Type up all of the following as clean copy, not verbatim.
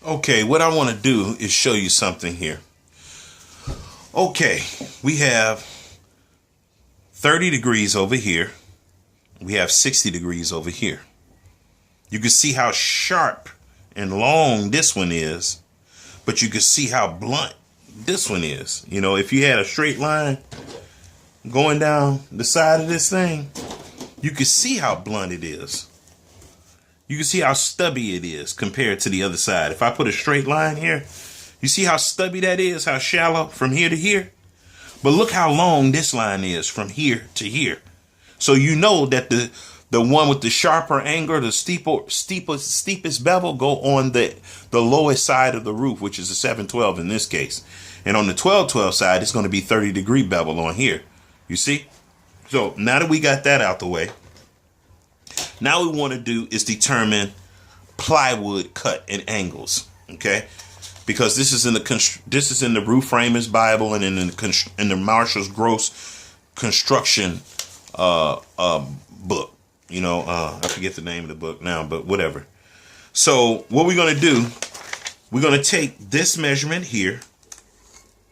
Okay, what I want to do is show you something here. Okay, we have 30 degrees over here. We have 60 degrees over here. You can see how sharp and long this one is, but you can see how blunt this one is. You know, if you had a straight line going down the side of this thing, you can see how blunt it is. You can see how stubby it is compared to the other side. If I put a straight line here, you see how stubby that is, how shallow from here to here? But look how long this line is from here to here. So you know that the one with the sharper angle, the steepest bevel, go on the lowest side of the roof, which is a 712 in this case. And on the 1212 side, it's going to be 30-degree bevel on here. You see? So now that we got that out the way, now what we want to do is determine plywood cut and angles. Okay? Because this is in the Roof Framers Bible and in the Marshall's Gross construction book. You know, I forget the name of the book now, but whatever. So what we're going to do, we're going to take this measurement here,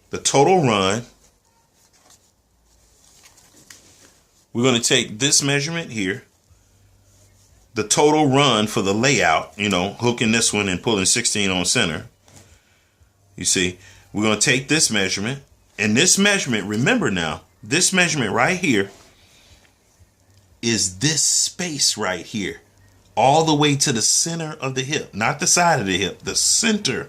the total run. We're going to take this measurement here, the total run for the layout, you know, hooking this one and pulling 16 on center. You see, we're going to take this measurement, and this measurement, remember now, this measurement right here is this space right here, all the way to the center of the hip, not the side of the hip, the center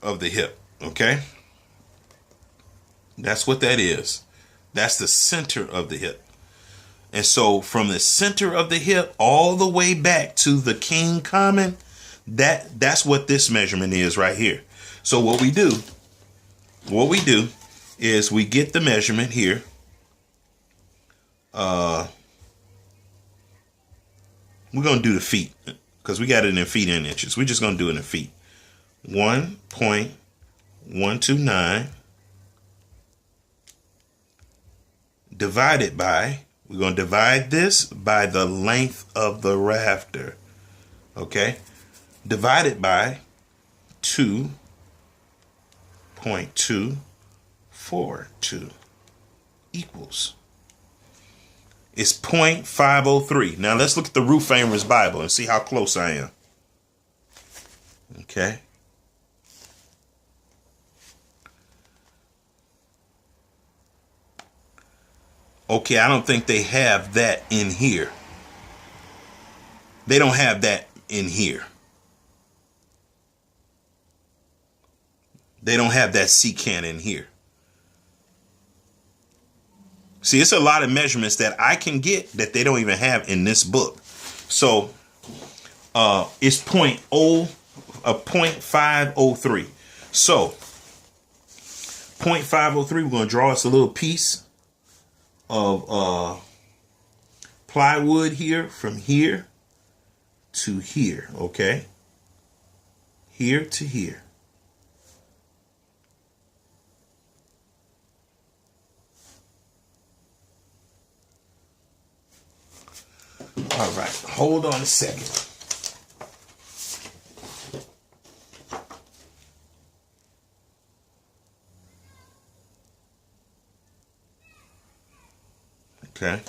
of the hip. Okay. That's what that is. That's the center of the hip. And so from the center of the hip all the way back to the king common, that's what this measurement is right here. So what we do is we get the measurement here. We're going to do the feet because we got it in feet and inches. We're just going to do it in feet. 1.129 divided by, we're going to divide this by the length of the rafter. Okay. Divided by 2.242 equals. It's 0.503. Now let's look at the Roof Framers Bible and see how close I am. Okay. Okay, I don't think they have that in here. They don't have that in here. They don't have that secant in here. See, it's a lot of measurements that I can get that they don't even have in this book. So it's 0.503. So 0.503, we're going to draw us a little piece of plywood here from here to here. Okay. Here to here. All right, hold on a second. Okay.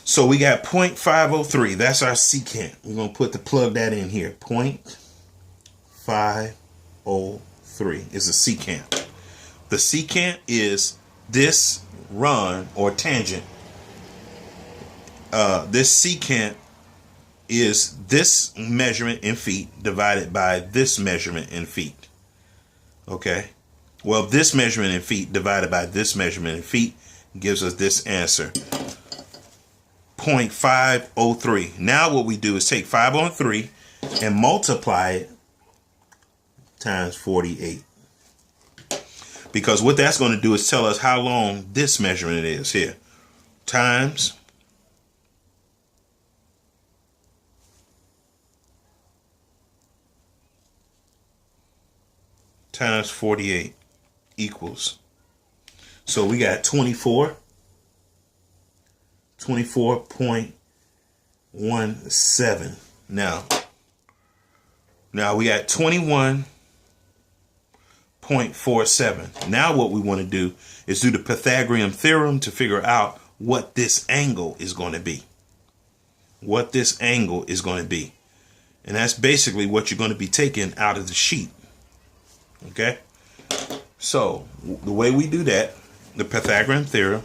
So we got 0.503. That's our secant. We're going to plug that in here. 0.503 is a secant. The secant is this run or tangent. This secant is this measurement in feet divided by this measurement in feet. Okay. Well, this measurement in feet divided by this measurement in feet gives us this answer. 0.503. Now what we do is take 503 and multiply it times 48. Because what that's going to do is tell us how long this measurement is here. Times 48 equals. So we got 24.17. Now we got 21.47. Now what we want to do is do the Pythagorean theorem to figure out what this angle is going to be. What this angle is going to be. And that's basically what you're going to be taking out of the sheet. Okay? So, the way we do that, the Pythagorean theorem,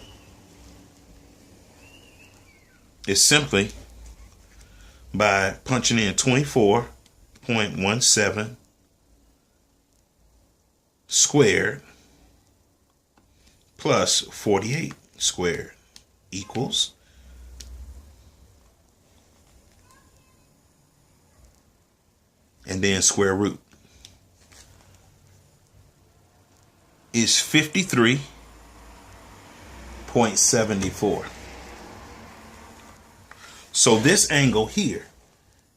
is simply by punching in 24.17 squared plus 48 squared equals and then square root is 53.74. So this angle here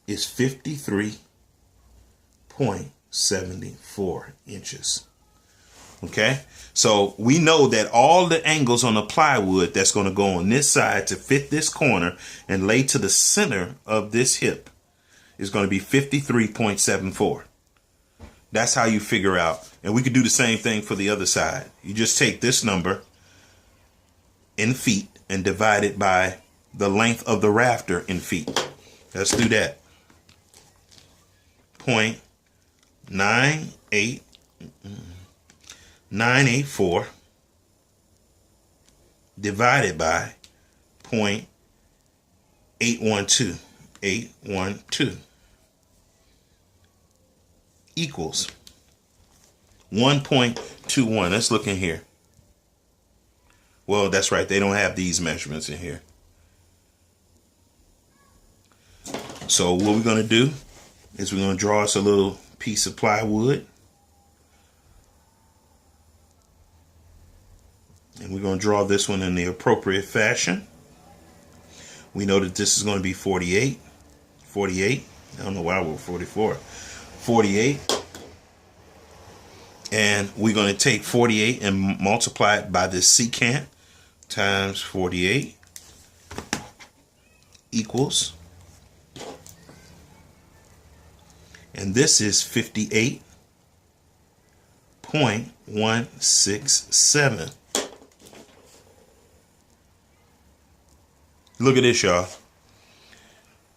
is 53.74 inches. Okay, so we know that all the angles on the plywood that's going to go on this side to fit this corner and lay to the center of this hip is going to be 53.74. That's how you figure out. And we could do the same thing for the other side. You just take this number in feet and divide it by the length of the rafter in feet. Let's do that. 0.984 divided by 0.812 equals 1.21. Let's look in here. Well, that's right. They don't have these measurements in here. So what we're going to do is we're going to draw us a little piece of plywood. And we're going to draw this one in the appropriate fashion. We know that this is going to be 48. I don't know why we're 44. 48. And we're going to take 48 and multiply it by this secant times 48 equals, and this is 58.167. Look at this, y'all.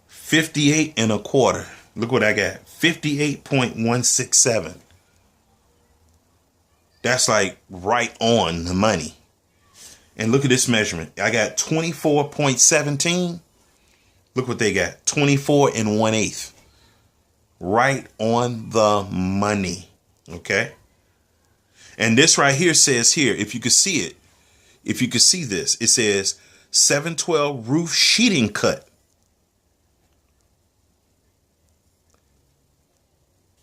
58 and a quarter. Look what I got. 58.167. That's like right on the money. And look at this measurement. I got 24.17. Look what they got. 24 and 1/8. Right on the money. Okay. And this right here says here, if you could see it, if you could see this, it says 712 roof sheeting cut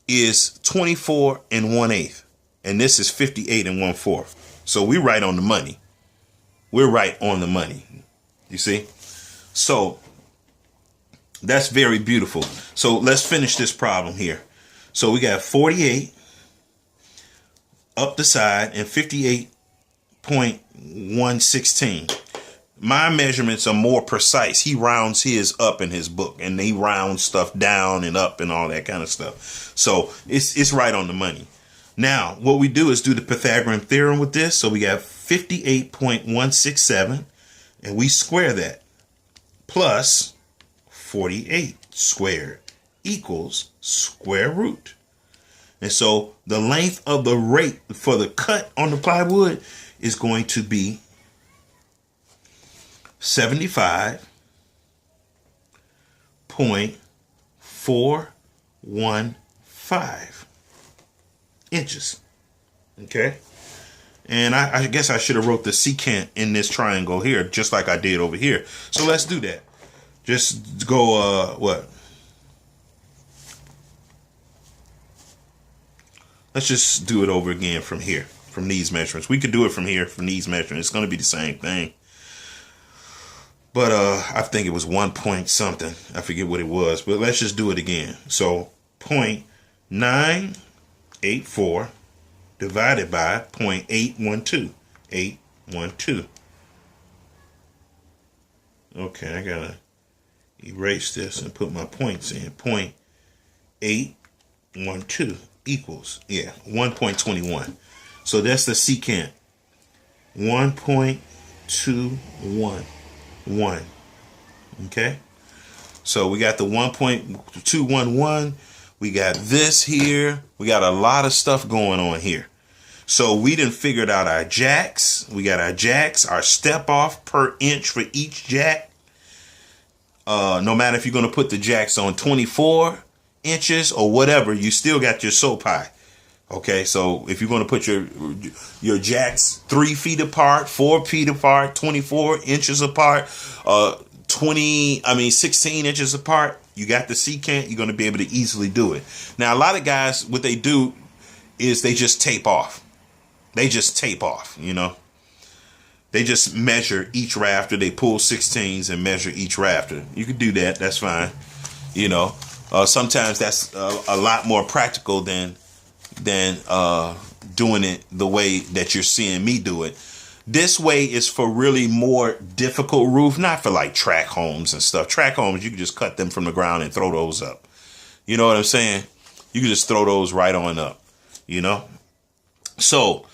is 24 and 1/8. And this is 58 and 1/4. So we're right on the money. We're right on the money. You see? So that's very beautiful. So let's finish this problem here. So we got 48 up the side and 58.116. My measurements are more precise. He rounds his up in his book, and he rounds stuff down and up and all that kind of stuff. So it's right on the money. Now, what we do is do the Pythagorean theorem with this. So we got 58.167, and we square that, plus 48 squared equals square root. And so the length of the rate for the cut on the plywood is going to be 75.415 inches. Okay. And I guess I should have wrote the secant in this triangle here, just like I did over here. So let's do that. Just go, let's just do it over again from here, from these measurements. We could do it from here, from these measurements. It's going to be the same thing. But I think it was 1 point something. I forget what it was, but let's just do it again. So 0.984 divided by 0.812. 812. Okay, I gotta erase this and put my points in. 0.812 equals, 1.21. So that's the secant. 1.211. Okay. So we got the 1.211. We got this here. We got a lot of stuff going on here. So we done figured out our jacks. We got our jacks, our step off per inch for each jack. No matter if you're going to put the jacks on 24 inches or whatever, you still got your SOPI. Okay, so if you're going to put your jacks 3 feet apart, 4 feet apart, 24 inches apart, 16 inches apart, you got the secant, you're going to be able to easily do it. Now, a lot of guys, what they do is they just tape off. They just tape off, you know. They just measure each rafter. They pull 16s and measure each rafter. You can do that. That's fine. You know, sometimes that's a lot more practical than doing it the way that you're seeing me do it. This way is for really more difficult roof, not for like track homes and stuff. Track homes, you can just cut them from the ground and throw those up. You know what I'm saying? You can just throw those right on up, you know? So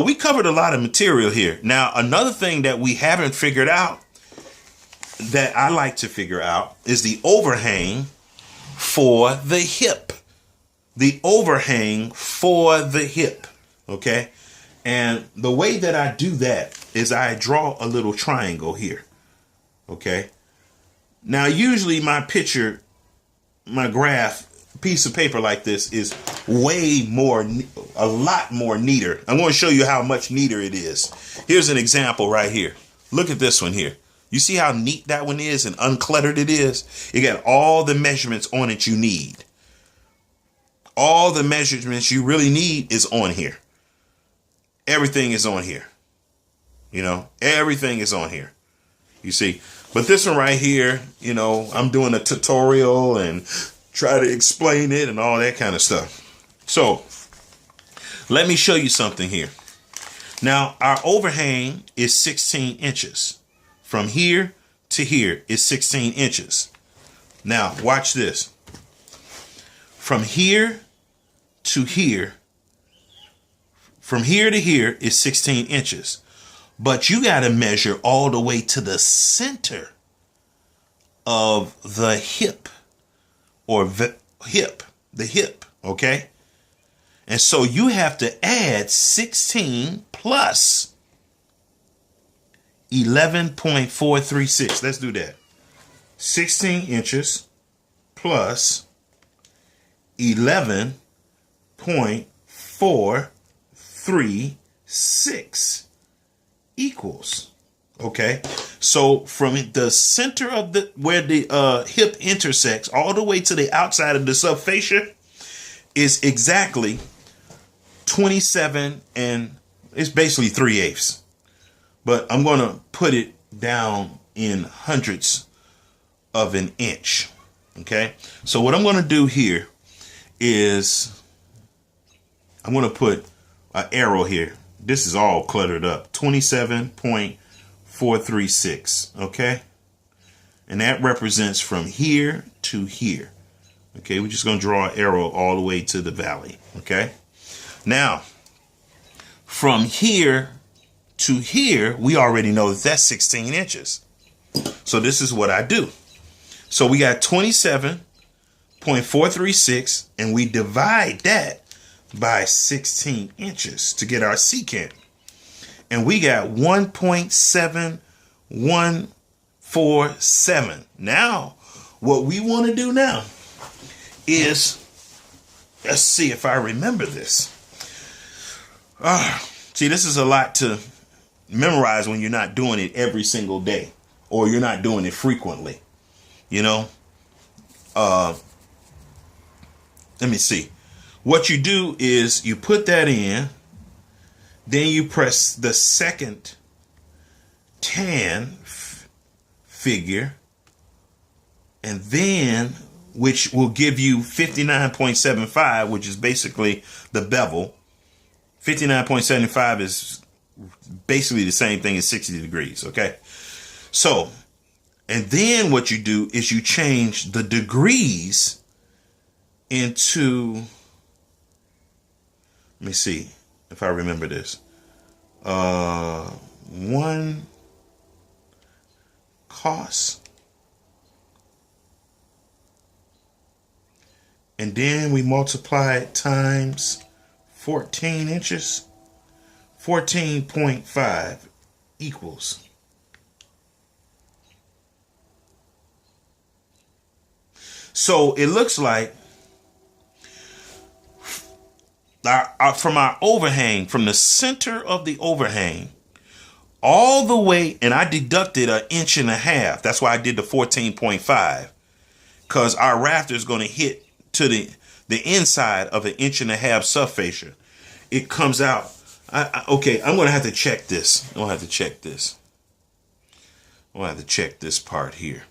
we covered a lot of material here. Now, another thing that we haven't figured out that I like to figure out is the overhang for the hip. The overhang for the hip. Okay. And the way that I do that is I draw a little triangle here. Okay. Now, usually my picture, my graph, piece of paper like this is way more, a lot more neater. I'm going to show you how much neater it is. Here's an example right here. Look at this one here. You see how neat that one is and uncluttered it is? It got all the measurements on it you need. All the measurements you really need is on here. Everything is on here. You know, everything is on here. You see, but this one right here, you know, I'm doing a tutorial and try to explain it and all that kind of stuff. So let me show you something here. Now, our overhang is 16 inches. From here to here is 16 inches. Now, watch this. From here to here, from here to here is 16 inches. But you got to measure all the way to the center of the hip. Or the hip, okay? And so you have to add 16 plus 11.436. Let's do that. 16 inches plus 11.436 equals. Okay, so from the center of where the hip intersects all the way to the outside of the subfascia is exactly 27 and it's basically 3/8. But I'm going to put it down in hundredths of an inch. Okay, so what I'm going to do here is I'm going to put an arrow here. This is all cluttered up. 27.436. Okay, and that represents from here to here. Okay, we're just going to draw an arrow all the way to the valley. Okay, now from here to here, we already know that that's 16 inches. So this is what I do. So we got 27.436 and we divide that by 16 inches to get our secant. And we got 1.7147. Now, what we want to do now is, let's see if I remember this. See, this is a lot to memorize when you're not doing it every single day or you're not doing it frequently. You know, let me see. What you do is you put that in, then you press the second tan figure, and then which will give you 59.75, which is basically the bevel. 59.75 is basically the same thing as 60 degrees. Okay, so And then what you do is you change the degrees into, let me see if I remember this. 1 cos. And then we multiply it times 14 inches. 14.5 equals. So it looks like from our overhang, from the center of the overhang, all the way, and I deducted 1.5 inches. That's why I did the 14.5, because our rafter is going to hit to the inside of 1.5 inches subfascia. It comes out. Okay, I'm going to have to check this. I'm going to have to check this part here.